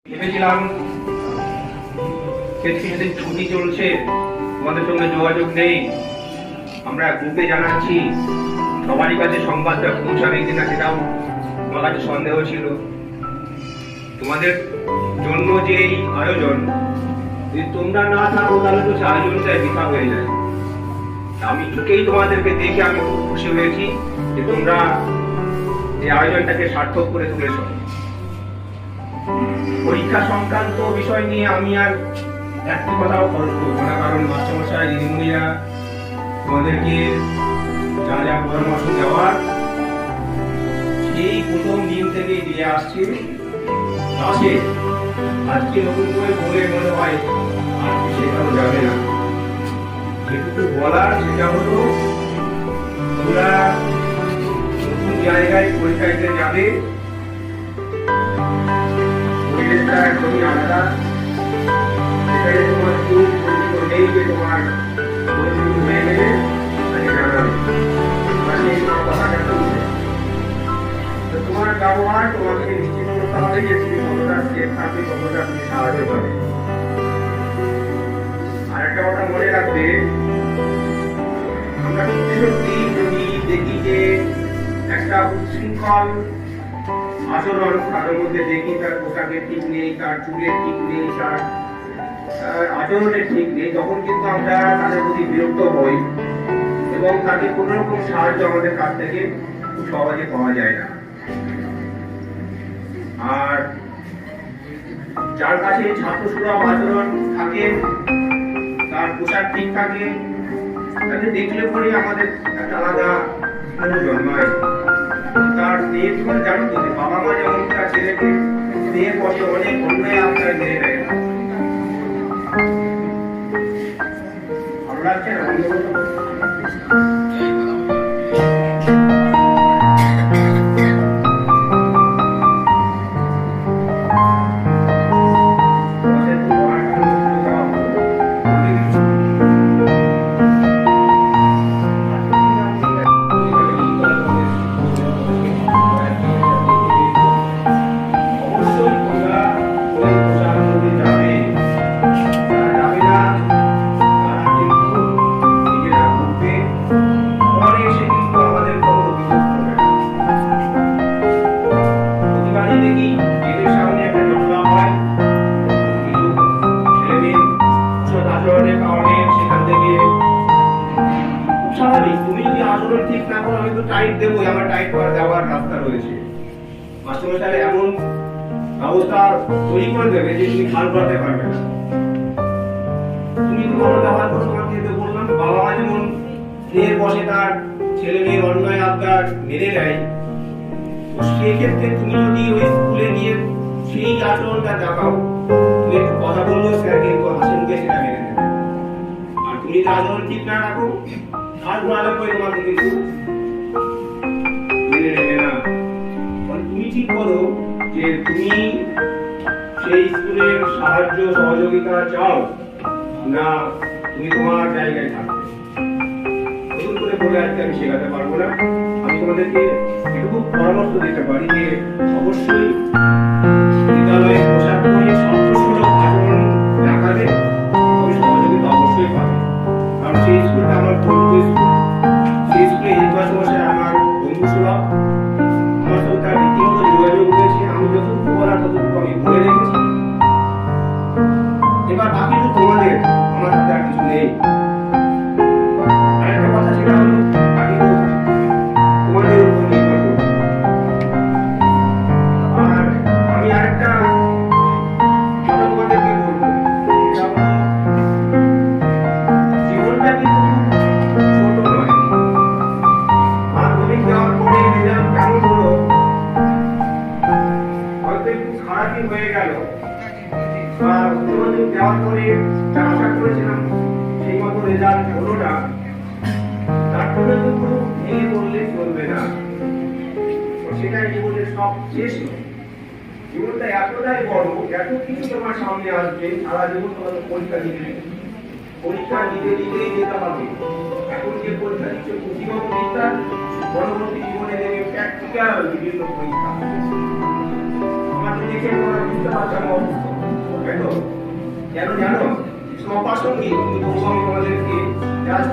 ভেবেছিলাম সেদিন ছুটি চলছে, তোমাদের সঙ্গে যোগাযোগ নেই। আমরা গ্রুপে জানাচ্ছি, সবারই কাছে সংবাদটা পৌঁছাবে কিনা সেটাও আমার কাছে সন্দেহ ছিল। তোমাদের জন্য যে এই আয়োজন, যদি তোমরা না থাকো তাহলে তো সেই আয়োজনটাই বৃথা হয়ে যায়। আমি ঢুকেই তোমাদেরকে দেখে আমি খুব খুশি হয়েছি যে তোমরা এই আয়োজনটাকে সার্থক করে তুলেছ। পরীক্ষা সংক্রান্ত বিষয় নিয়ে আমি আর একটি কথাও খরচ করবো না, কারণ মাস্টারমশাই দিদিমণিরা তোমাদেরকে যা যা পরামর্শ দেওয়ার সেই প্রথম দিন থেকে দিয়ে আসছে। আজকে নতুন করে বলে মনে হয় আর সেটাও যাবে না। যেটুকু বলার সেটা হলো, তোমরা নতুন জায়গায় পরীক্ষা দিতে যাবে, পরিবেশটা একদমই আলাদা। সেখানে তোমার কেউ পরিচিত নেই যে তোমার পরিচিত হয়ে গেলে তাকে জানাবে, সেই কথাটা বলবে। তোমার ব্যবহার তোমাকে নিশ্চিত করতে হবে যে তুমি কতটা সেফ থাকবে, কতটা তুমি সাহায্য পাবে। আর একটা কথা মনে রাখবে, আমরা সত্যি যদি দেখি যে একটা উচ্ছৃঙ্খল আচরণ কারোর মধ্যে দেখি, তার পোশাকের ঠিক নেই, তার চুলের ঠিক নেই, তার আচরণের ঠিক নেই, তখন কিন্তু আমরা তাদের প্রতি বিরক্ত হই এবং তাকে কোন রকম সাহায্য আমাদের কাছ থেকে খুব সহজে পাওয়া যায় না। আর যার কাছে ছাত্রসুলভ আচরণ থাকে, তার পোশাক ঠিক থাকে, তাকে দেখলে পরে আমাদের একটা আলাদা জন্মায়। তার স্নেহ, তুমি জানো তো যে বাবা মা যেমন তার ছেলেকে স্নেহের পথে অনেক অন্যায় আপনার মেরে দেয় না। ভালো লাগছে না? তুমি যদি আচরণ ঠিক না করো, আমি তো টাইট দেবো, আমার টাইট করা দেওয়ার রাস্তা রয়েছে। মাস্টারমশাই এমন ব্যবস্থা তৈরি করে দেবে যে তুমি খাল করতে পারবে না। তুমি কোনো ব্যবহার করো, তোমাকে যেতে বললাম, বাবা মা যেমন স্নেহের বসে তার ছেলে মেয়ের অন্যায় আবদার মেনে নেয়, তো সেক্ষেত্রে তুমি যদি ওই স্কুলে গিয়ে সেই আচরণটা দেখাও, তুমি একটু কথা বললেও স্যার কিন্তু হাসি মুখে সেটা মেনে নেবে। আর তুমি যদি আচরণ ঠিক না রাখো, আর ভালো করে তোমাকে কিন্তু মেনে নেবে না। তুমি ঠিক করো যে তুমি সেই স্কুলের সাহায্য সহযোগিতা চাও না তুমি তোমার জায়গায় থাকবে। নতুন করে বলে আজকে আমি শেখাতে পারবো না। আমি তোমাদেরকে এটুকু পরামর্শ দিতে পারি যে অবশ্যই বিদ্যালয়ে পোশাক পরে ছাত্রসুলভ আচরণ দেখাবে, তবে সহযোগিতা অবশ্যই পাবে। কারণ সেই স্কুলটা আমার বন্ধু স্কুল, সেই স্কুলে হেডমাস্টার আমার বন্ধু সুলভ, আমার সাথে তার রীতিমতো যোগাযোগ রয়েছে। আমি যতটুকু বলার ততটুকু আমি বলে রেখেছি। এবার বাকি তো তোমাদের, আমার সাথে আর কিছু নেই। আরেকটা কথা সেটা হলো, বাকি তো তোমাদের উপর নির্ভর করবে। আর আমি আরেকটা কথা তোমাদেরকে বলবো, জীবনটা কিন্তু ছোট নয়। মাধ্যমিক দেওয়ার পরে রেজাল্ট কেমন হলো, হয়তো একটু খারাপই হয়ে গেল, বা উচ্চ মাধ্যমিক দেওয়ার পরে যা আশা করেছিলাম সেই মতো রেজাল্ট হলো না, তারপরে কিন্তু ভেঙে পড়লে চলবে না। সেটাই জীবনের সব শেষ নয়। জীবনটা এতটাই বড়, এত কিছু তোমার সামনে আসবে, সারা জীবন তোমাকে পরীক্ষা দিতে, পরীক্ষা দিতে দিতেই যেতে হবে। এখন যে পরীক্ষা দিচ্ছে প্রতিভা পরীক্ষা, পরবর্তী জীবনে দেবে প্র্যাকটিক্যাল বিভিন্ন পরীক্ষা। তোমার দেখে তোমরা বুঝতে পারছো আমি অসুস্থ, তাই তো? কেন জানো? তোমার প্রাসঙ্গিক, কিন্তু তবুও আমি তোমাদেরকে জাস্ট